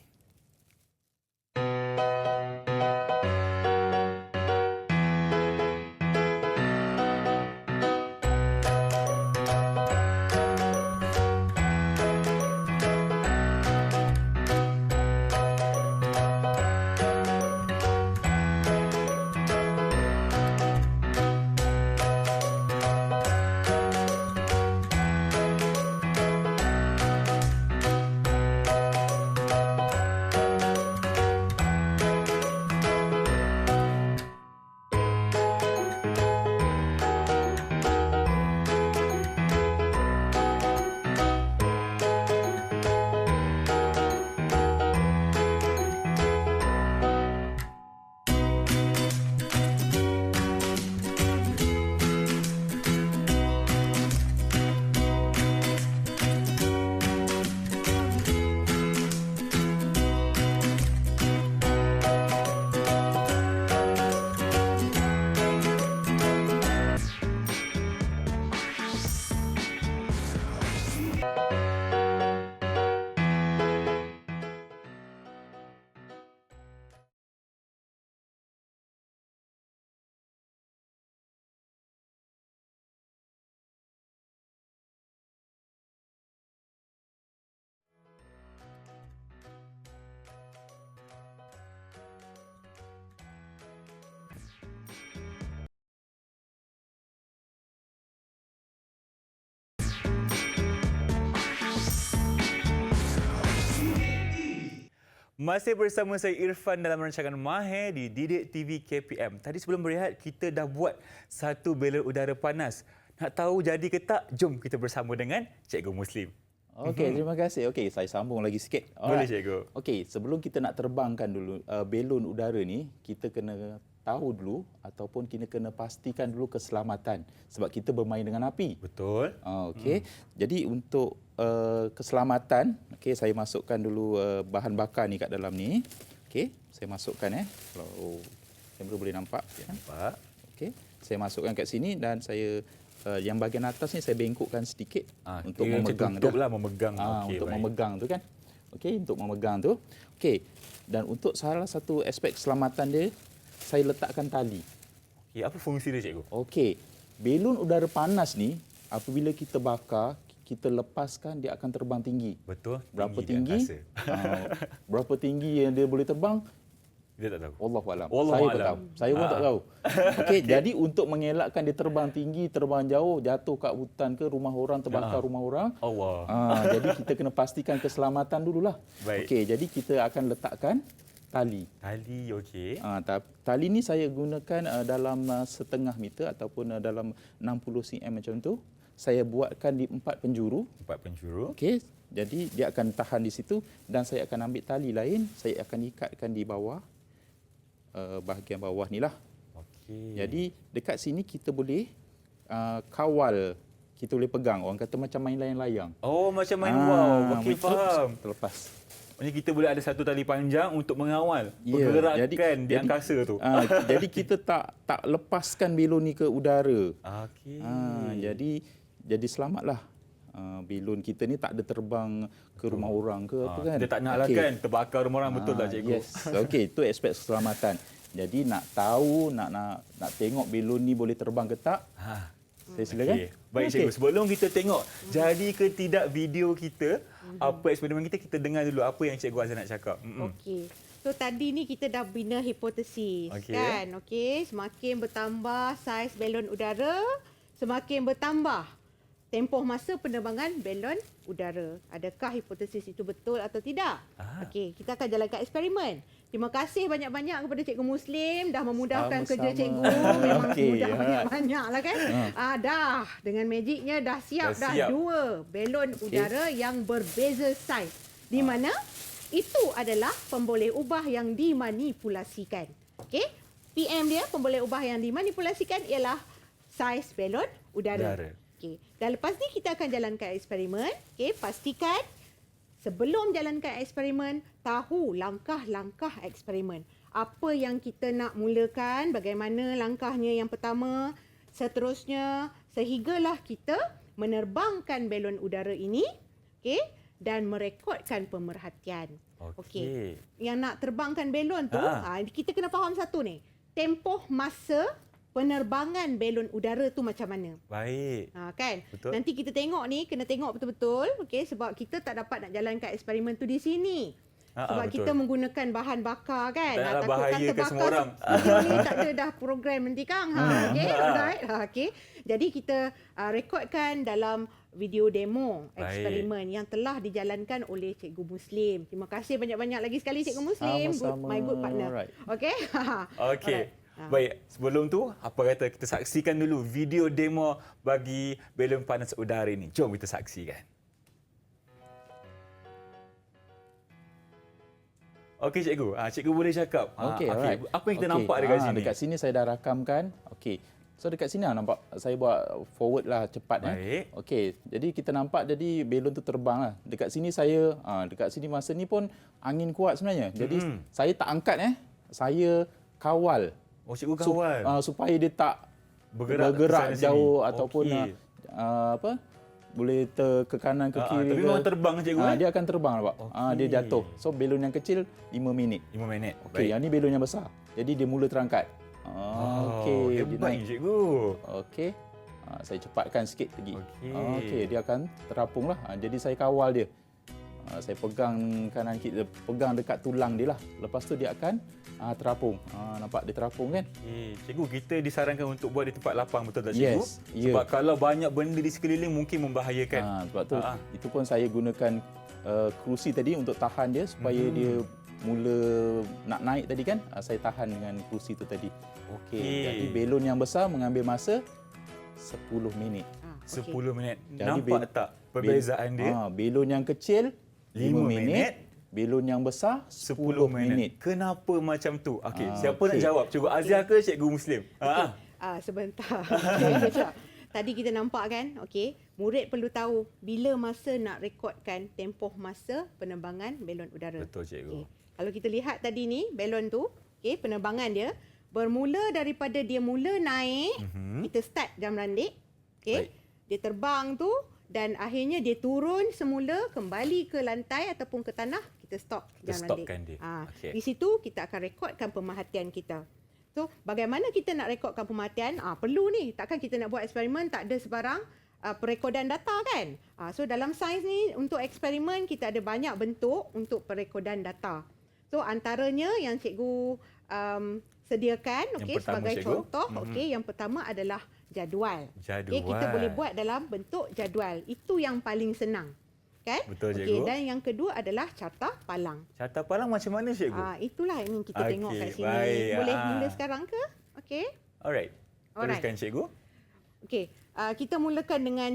Masih bersama saya Irfan dalam rancangan Mahir di Didik TV KPM. Tadi sebelum berehat, kita dah buat satu belon udara panas. Nak tahu jadi ke tak? Jom kita bersama dengan Cikgu Muslim. Okey, terima kasih. Okey, saya sambung lagi sikit. Boleh, cikgu. Okey, sebelum kita nak terbangkan dulu belon udara ni, kita kena tahu dulu ataupun kita kena pastikan dulu keselamatan sebab kita bermain dengan api. Betul. Okey. Jadi untuk keselamatan, okey, saya masukkan dulu bahan bakar ni kat dalam ni. Okey, saya masukkan kalau kamera boleh nampak. Nampak. Okey, saya masukkan kat sini dan saya yang bahagian atas ni saya bengkokkan sedikit untuk memegang memegang. Okey, untuk memegang tu kan. Okey, untuk memegang tu. Okey. Dan untuk salah satu aspek keselamatan dia, saya letakkan tali. Okey, apa fungsi dia, cikgu? Okey. Belon udara panas ni apabila kita bakar, kita lepaskan dia akan terbang tinggi. Betul. Berapa di tinggi? angkasa. Berapa tinggi yang dia boleh terbang? Dia tak tahu. Wallahualam. Wallahu Saya pun alam. tahu. Saya pun tak tahu. Okey, jadi untuk mengelakkan dia terbang tinggi, terbang jauh, jatuh kat hutan ke rumah orang, terbakar rumah orang. Allah. Jadi kita kena pastikan keselamatan dululah. Baik. Okey, jadi kita akan letakkan tali. Tali, okey. Tali ni saya gunakan dalam 1/2 meter ataupun dalam 60 cm macam tu. Saya buatkan di 4 penjuru. 4 penjuru. Okey, jadi dia akan tahan di situ dan saya akan ambil tali lain, saya akan ikatkan di bawah bahagian bawah ni lah. Okey. Jadi dekat sini kita boleh kawal, kita boleh pegang. Orang kata macam main layang-layang. Oh, macam main wow. Okey, betul. faham. Terlepas. Maksudnya kita boleh ada satu tali panjang untuk mengawal Ya, pergerakan di angkasa tu. Jadi kita tak lepaskan belon ni ke udara. Okey. Jadi jadi selamatlah. Belon kita ni tak ada terbang ke rumah orang ke apa kan. Dia tak nak lah kan terbakar rumah orang, betul tak cikgu? Yes. Okey, itu aspek keselamatan. Jadi nak tahu, nak tengok belon ni boleh terbang ke tak? Saya silakan. Okay. Baik cikgu, sebelum kita tengok jadi ke tidak video kita, apa eksperimen kita dengar dulu apa yang Cikgu Azhar nak cakap. Okey. So tadi ni kita dah bina hipotesis kan. Okey, semakin bertambah saiz belon udara, semakin bertambah tempoh masa penerbangan belon udara. Adakah hipotesis itu betul atau tidak? Okey, kita akan jalankan eksperimen. Terima kasih banyak-banyak kepada Cikgu Muslim dah memudahkan kerja cikgu. Memang mudah banyak-banyak lah kan. Dah dengan magicnya dah siap dah 2 belon udara yang berbeza saiz. Di mana itu adalah pemboleh ubah yang dimanipulasikan. Okey, PM dia pemboleh ubah yang dimanipulasikan ialah saiz belon udara. Okey, dan lepas ni kita akan jalankan eksperimen. Okey, pastikan sebelum jalankan eksperimen tahu langkah-langkah eksperimen. Apa yang kita nak mulakan, bagaimana langkahnya yang pertama, seterusnya sehinggalah kita menerbangkan belon udara ini, okey, dan merekodkan pemerhatian. Okey. Yang nak terbangkan belon tu, kita kena faham satu ni. Tempoh masa penerbangan belon udara tu macam mana. Baik. Kan? Betul. Nanti kita tengok ni, kena tengok betul-betul. Okey, sebab kita tak dapat nak jalankan eksperimen tu di sini. Sebab betul. kita menggunakan bahan bakar kan. Tak nak takut bahaya kata ke semua orang. Ni tak ada dah program nanti Kang. Okey, alright. Okey. Jadi kita rekodkan dalam video demo eksperimen yang telah dijalankan oleh Cikgu Muslim. Terima kasih banyak-banyak lagi sekali Cikgu Muslim. My good partner. Okey. Okey. Baik, sebelum tu, apa kata kita saksikan dulu video demo bagi belon panas udara ini. Jom kita saksikan. Okey cikgu, cikgu boleh cakap. Okey, apa yang kita nampak dekat sini? Dekat sini saya dah rakamkan. Okey. So dekat sini nampak saya buat forward lah cepat. Baik. Okey, jadi kita nampak jadi belon tu terbang lah. Dekat sini saya, dekat sini masa ni pun angin kuat sebenarnya. Jadi saya tak angkat saya kawal. Oh, cikgu kawal. Supaya dia tak bergerak jauh ataupun boleh ke kanan ke kiri. Tapi memang terbang cikgu. Dia akan terbang nampak. Dia jatuh. So belon yang kecil 5 minit. 5 minit. Okey, yang ni belon yang besar. Jadi dia mula terangkat. Okey, hebat ni cikgu. Okey. Saya cepatkan sikit lagi. Okey, dia akan terapung lah. Jadi saya kawal dia. Saya pegang kanan kiri, pegang dekat tulang dia lah. Lepas tu dia akan terapung. Nampak dia terapung kan? Cikgu, kita disarankan untuk buat di tempat lapang, betul tak cikgu? Yes. Sebab kalau banyak benda di sekeliling mungkin membahayakan. Sebab tu itu pun saya gunakan kerusi tadi untuk tahan dia supaya dia mula nak naik tadi kan. Saya tahan dengan kerusi tu tadi. Okey. Jadi belon yang besar mengambil masa 10 minit. 10 minit. Jadi nampak tak perbezaan dia? Belon yang kecil 5 minit. Belon yang besar 10 minit. Kenapa macam tu? Okey, siapa nak jawab? Cikgu Azhar ke Cikgu Muslim? Sebentar. Tadi kita nampak kan, okey, murid perlu tahu bila masa nak rekodkan tempoh masa penerbangan belon udara. Betul cikgu. Kalau kita lihat tadi ni belon tu, okey, penerbangan dia bermula daripada dia mula naik, kita start jam randik, okey. Dia terbang tu dan akhirnya dia turun semula kembali ke lantai ataupun ke tanah, kita stop jam randik. Di situ kita akan rekodkan pemerhatian kita. So, bagaimana kita nak rekodkan pemerhatian? Perlu ni. Takkan kita nak buat eksperimen tak ada sebarang perekodan data kan? So, dalam sains ni untuk eksperimen kita ada banyak bentuk untuk perekodan data. So, antaranya yang cikgu sediakan sebagai contoh, yang pertama adalah jadual. Kita boleh buat dalam bentuk jadual. Itu yang paling senang. Kan? Betul cikgu. Dan yang kedua adalah carta palang. Carta palang macam mana cikgu? Itulah yang kita tengok kat sini. Boleh mula sekarang ke? Okey. Alright. Teruskan cikgu. Okey. Kita mulakan dengan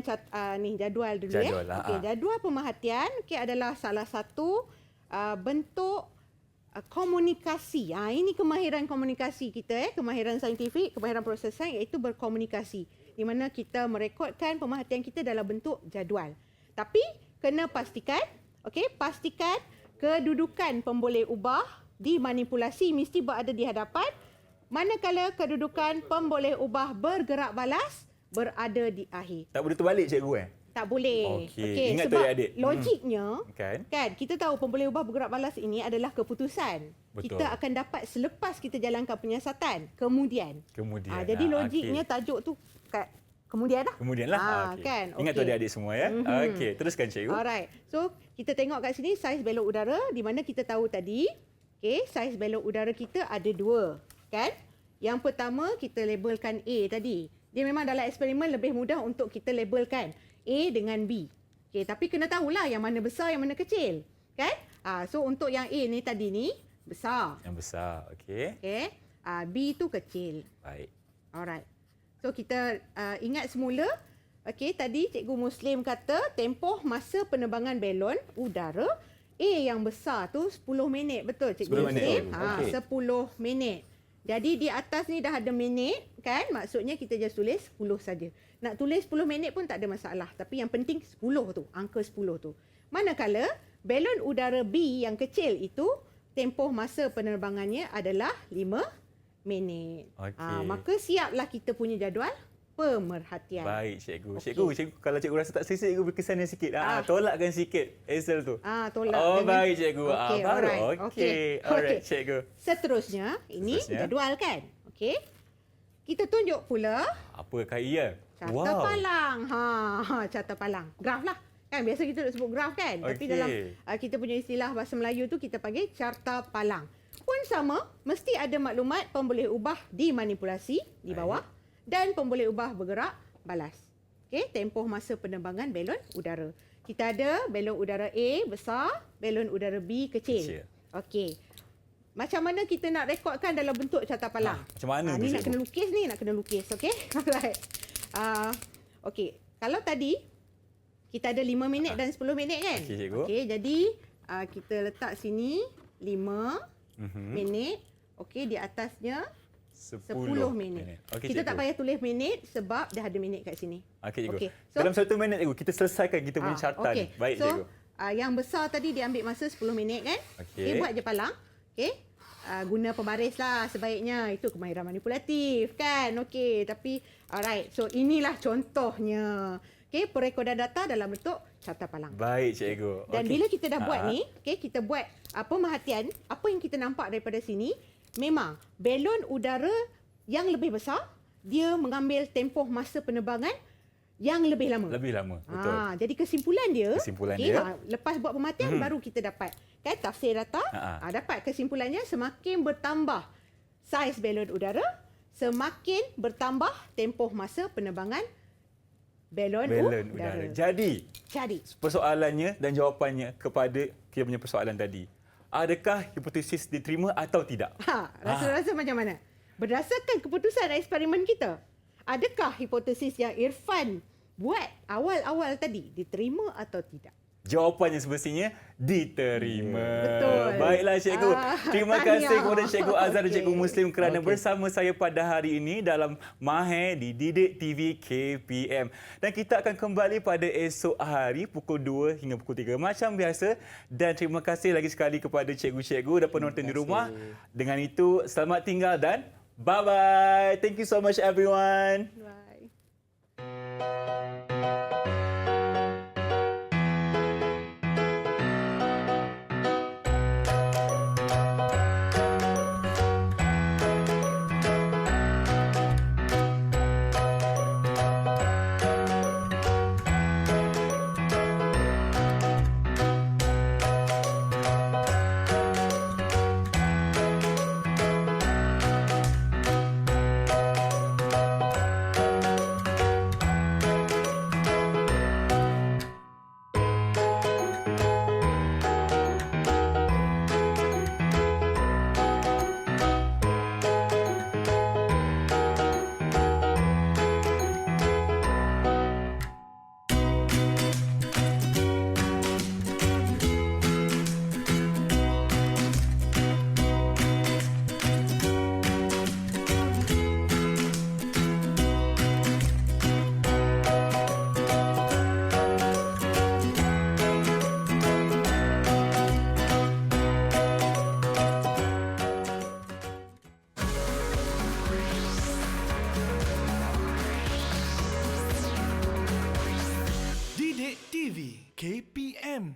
jadual dulu jadual pemerhatian adalah salah satu bentuk komunikasi. Ini kemahiran komunikasi kita, kemahiran saintifik, kemahiran proses sains iaitu berkomunikasi. Di mana kita merekodkan pemerhatian kita dalam bentuk jadual. Tapi kena pastikan, pastikan kedudukan pemboleh ubah dimanipulasi mesti berada di hadapan. Manakala kedudukan pemboleh ubah bergerak balas, berada di akhir. Tak boleh terbalik cikgu Tak boleh. Okey. Ingat tu, sebab adik-adik. logiknya Kan? kita tahu pemboleh ubah bergerak balas ini adalah keputusan. Betul. Kita akan dapat selepas kita jalankan penyiasatan. Kemudian. Jadi logiknya tajuk tu kemudian lah. Kemudian lah. Kan? Ingat tu adik-adik semua ya. Okey, teruskan cikgu. Alright. So, kita tengok kat sini saiz belok udara di mana kita tahu tadi, saiz belok udara kita ada 2, kan? Yang pertama kita labelkan A tadi. Dia memang dalam eksperimen lebih mudah untuk kita labelkan A dengan B. Tapi kena tahulah yang mana besar, yang mana kecil, kan? So untuk yang A ni tadi ni besar. Yang besar, okey. B tu kecil. Baik. Alright. So kita ingat semula, tadi Cikgu Muslim kata tempoh masa penerbangan belon udara A yang besar tu 10 minit. Betul Cikgu 10 minit. Muslim? Okey. 10 minit. Jadi di atas ni dah ada minit, kan? Maksudnya kita just tulis 10 saja. Nak tulis 10 minit pun tak ada masalah. Tapi yang penting 10 tu, angka 10 tu. Manakala belon udara B yang kecil itu, tempoh masa penerbangannya adalah 5 minit. Okey. Maka siaplah kita punya jadual pemerhatian. Baik cikgu. Okey. Cikgu, kalau cikgu rasa tak selesai, cikgu berkesannya sikit. Tolakkan sikit Excel tu. Tolak. Oh, dengan- baik cikgu. Okey, Baru. alright. Okey. Alright cikgu. Seterusnya, ini jadual kan? Okey. Kita tunjuk pula Apakah ia? carta palang. Carta palang. Graf lah. Kan biasa kita sebut graf kan? Tapi Okey. dalam kita punya istilah bahasa Melayu tu kita panggil carta palang. Pun sama, mesti ada maklumat pemboleh ubah dimanipulasi di bawah dan pemboleh ubah bergerak balas. Tempoh masa penerbangan belon udara. Kita ada belon udara A besar, belon udara B kecil. Okey. Macam mana kita nak rekodkan dalam bentuk carta palang? Macam mana tu Ni nak cikgu? kena lukis ni, nak kena lukis. Okey? Alright. Okey. Kalau tadi kita ada 5 minit dan 10 minit kan? Okey, cikgu. Okey, jadi kita letak sini 5 minit. Okey, di atasnya 10 minit. Okey, Kita cikgu. tak payah tulis minit sebab dah ada minit kat sini. Okey cikgu. Okey, so- Dalam 1 minit cikgu, kita selesaikan kita punya cartan. okey. Baik so, cikgu. yang besar tadi dia ambil masa 10 minit kan? Okey. Buat je palang. Okey. Guna pembaris lah sebaiknya. Itu kemahiran manipulatif kan? Okey. Tapi alright. So inilah contohnya. Okey. Perekodan data dalam bentuk carta palang. Baik cikgu. Dan Okey. bila kita dah buat ni, kita buat pemerhatian, apa yang kita nampak daripada sini, memang belon udara yang lebih besar, dia mengambil tempoh masa penerbangan yang lebih lama. Lebih lama, betul. Jadi kesimpulan dia, Kesimpulan dia. lepas buat pemerhatian baru kita dapat kan tafsir data, dapat kesimpulannya semakin bertambah saiz belon udara, semakin bertambah tempoh masa penerbangan belon udara. Jadi, Jadi persoalannya dan jawapannya kepada kita punya persoalan tadi. Adakah hipotesis diterima atau tidak? Rasa-rasa macam mana? Berdasarkan keputusan eksperimen kita, adakah hipotesis yang Irfan buat awal-awal tadi diterima atau tidak? Jawapannya semestinya diterima. Betul. Baiklah cikgu. Terima kasih tahniah. kepada Cikgu Azhar dan Cikgu Muslim kerana Okey. bersama saya pada hari ini dalam Mahir di Didik TV KPM. Dan kita akan kembali pada esok hari pukul 2 hingga pukul 3 macam biasa. Dan terima kasih lagi sekali kepada cikgu-cikgu dan penonton di rumah. Dengan itu, selamat tinggal dan bye-bye. Thank you so much everyone. Bye. Update TV KPM